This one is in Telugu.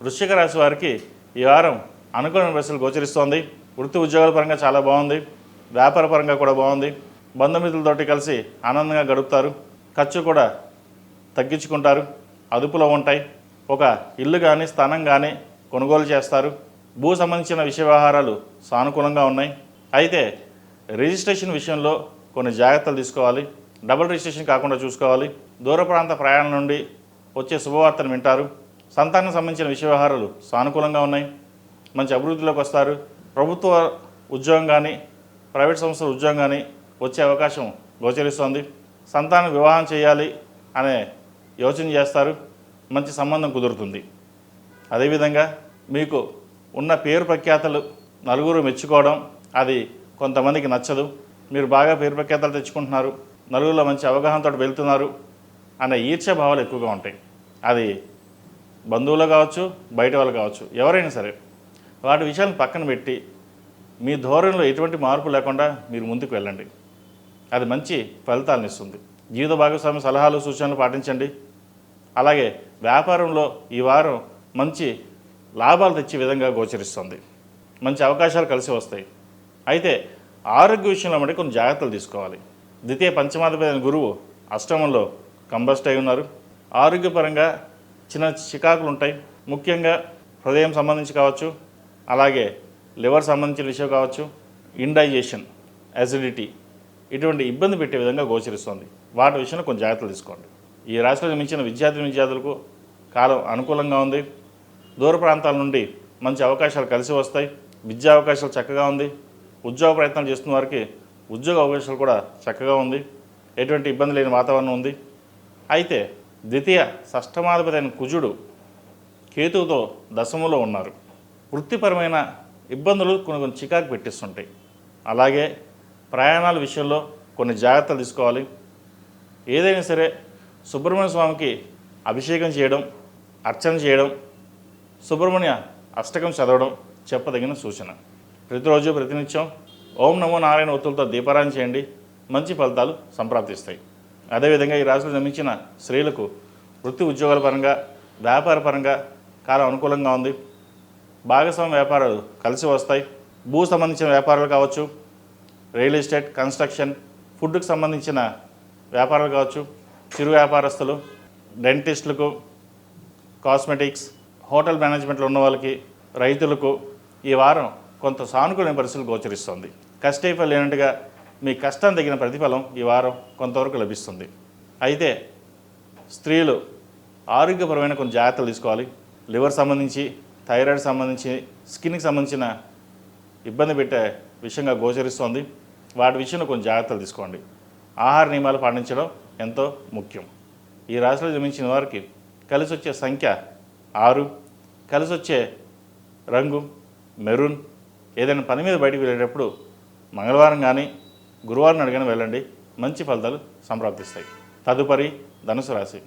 వృశ్చిక రాశి వారికి ఈ వారం అనుకూలమైన పరిస్థితులు గోచరిస్తోంది. వృత్తి ఉద్యోగాల పరంగా చాలా బాగుంది. వ్యాపార పరంగా కూడా బాగుంది. బంధుమిత్రులతోటి కలిసి ఆనందంగా గడుపుతారు. ఖర్చు కూడా తగ్గించుకుంటారు. అదుపులో ఉంటాయి. ఒక ఇల్లు కానీ స్థానం కానీ కొనుగోలు చేస్తారు. భూ సంబంధించిన విషయ వ్యవహారాలు సానుకూలంగా ఉన్నాయి. అయితే రిజిస్ట్రేషన్ విషయంలో కొన్ని జాగ్రత్తలు తీసుకోవాలి. డబుల్ రిజిస్ట్రేషన్ కాకుండా చూసుకోవాలి. దూర ప్రాంత ప్రయాణం నుండి వచ్చే శుభవార్తను వింటారు. సంతానం సంబంధించిన విషయ వ్యవహారాలు సానుకూలంగా ఉన్నాయి. మంచి అభివృద్ధిలోకి వస్తారు. ప్రభుత్వ ఉద్యోగం కానీ ప్రైవేట్ సంస్థల ఉద్యోగం కానీ వచ్చే అవకాశం గోచరిస్తోంది. సంతానం వివాహం చేయాలి అనే యోచన చేస్తారు. మంచి సంబంధం కుదురుతుంది. అదేవిధంగా మీకు ఉన్న పేరు ప్రఖ్యాతలు నలుగురు మెచ్చుకోవడం అది కొంతమందికి నచ్చదు. మీరు బాగా పేరు ప్రఖ్యాతలు తెచ్చుకుంటున్నారు, నలుగురిలో మంచి అవగాహనతో వెళ్తున్నారు అనే ఈర్ష్య భావాలు ఎక్కువగా ఉంటాయి. అది బంధువులు కావచ్చు, బయట వాళ్ళు కావచ్చు, ఎవరైనా సరే వాటి విషయాలను పక్కన పెట్టి మీ ధోరణిలో ఎటువంటి మార్పు లేకుండా మీరు ముందుకు వెళ్ళండి. అది మంచి ఫలితాలను ఇస్తుంది. జీవిత భాగస్వామి సలహాలు సూచనలు పాటించండి. అలాగే వ్యాపారంలో ఈ వారం మంచి లాభాలు తెచ్చే విధంగా గోచరిస్తుంది. మంచి అవకాశాలు కలిసి వస్తాయి. అయితే ఆరోగ్య విషయంలో మటుకు కొన్ని జాగ్రత్తలు తీసుకోవాలి. ద్వితీయ పంచమాధిపతి గురువు అష్టమంలో కంబస్ట్ అయి ఉన్నారు. ఆరోగ్యపరంగా చిన్న చికాకులు ఉంటాయి. ముఖ్యంగా హృదయం సంబంధించి కావచ్చు, అలాగే లివర్ సంబంధించిన విషయం కావచ్చు, ఇండైజెషన్, యాసిడిటీ ఇటువంటి ఇబ్బంది పెట్టే విధంగా గోచరిస్తుంది. వాటి విషయంలో కొంచెం జాగ్రత్తలు తీసుకోండి. ఈ రాశిలో మించిన విద్యార్థులకు కాలం అనుకూలంగా ఉంది. దూర ప్రాంతాల నుండి మంచి అవకాశాలు కలిసి వస్తాయి. విద్యా అవకాశాలు చక్కగా ఉంది. ఉద్యోగ ప్రయత్నాలు చేస్తున్న వారికి ఉద్యోగ అవకాశాలు కూడా చక్కగా ఉంది. ఎటువంటి ఇబ్బంది లేని వాతావరణం ఉంది. అయితే ద్వితీయ షష్ఠమాధిపతి అయిన కుజుడు కేతువుతో దశములో ఉన్నారు. వృత్తిపరమైన ఇబ్బందులు కొన్ని చికాకు పెట్టిస్తుంటాయి. అలాగే ప్రయాణాల విషయంలో కొన్ని జాగ్రత్తలు తీసుకోవాలి. ఏదైనా సరే సుబ్రహ్మణ్య స్వామికి అభిషేకం చేయడం, అర్చన చేయడం, సుబ్రహ్మణ్య అష్టకం చదవడం చెప్పదగిన సూచన. ప్రతిరోజు ప్రతినిత్యం ఓం నమో నారాయణ ఒత్తులతో దీపారాయణ చేయండి. మంచి ఫలితాలు సంప్రాప్తిస్తాయి. అదేవిధంగా ఈ రాశిలో జన్మించిన స్త్రీలకు వృత్తి ఉద్యోగాల పరంగా వ్యాపార పరంగా కాలం అనుకూలంగా ఉంది. భాగస్వామ్య వ్యాపారాలు కలిసి వస్తాయి. భూ సంబంధించిన వ్యాపారాలు కావచ్చు, రియల్ ఎస్టేట్, కన్స్ట్రక్షన్, ఫుడ్కి సంబంధించిన వ్యాపారాలు కావచ్చు, చిరు వ్యాపారస్తులు, డెంటిస్టులకు, కాస్మెటిక్స్, హోటల్ మేనేజ్మెంట్లో ఉన్న వాళ్ళకి, రైతులకు ఈ వారం కొంత సానుకూల పరిస్థితులు గోచరిస్తుంది. కష్టైఫలం లేనట్టుగా మీ కష్టం తగిన ప్రతిఫలం ఈ వారం కొంతవరకు లభిస్తుంది. అయితే స్త్రీలు ఆరోగ్యపరమైన కొన్ని జాగ్రత్తలు తీసుకోవాలి. లివర్ సంబంధించి, థైరాయిడ్ సంబంధించి, స్కిన్కి సంబంధించిన ఇబ్బంది పెట్టే విషయంగా గోచరిస్తోంది. వాటి విషయంలో కొన్ని జాగ్రత్తలు తీసుకోండి. ఆహార నియమాలు పాటించడం ఎంతో ముఖ్యం. ఈ రాశిలో జన్మించిన వారికి కలిసి వచ్చే సంఖ్య 6, కలిసి వచ్చే రంగు మెరూన్. ఏదైనా పని మీద బయటకు వెళ్ళేటప్పుడు మంగళవారం కానీ గురువారం అడిగిన వెళ్ళండి. మంచి ఫలితాలు సంప్రాప్తిస్తాయి. తదుపరి ధనుసు రాశి.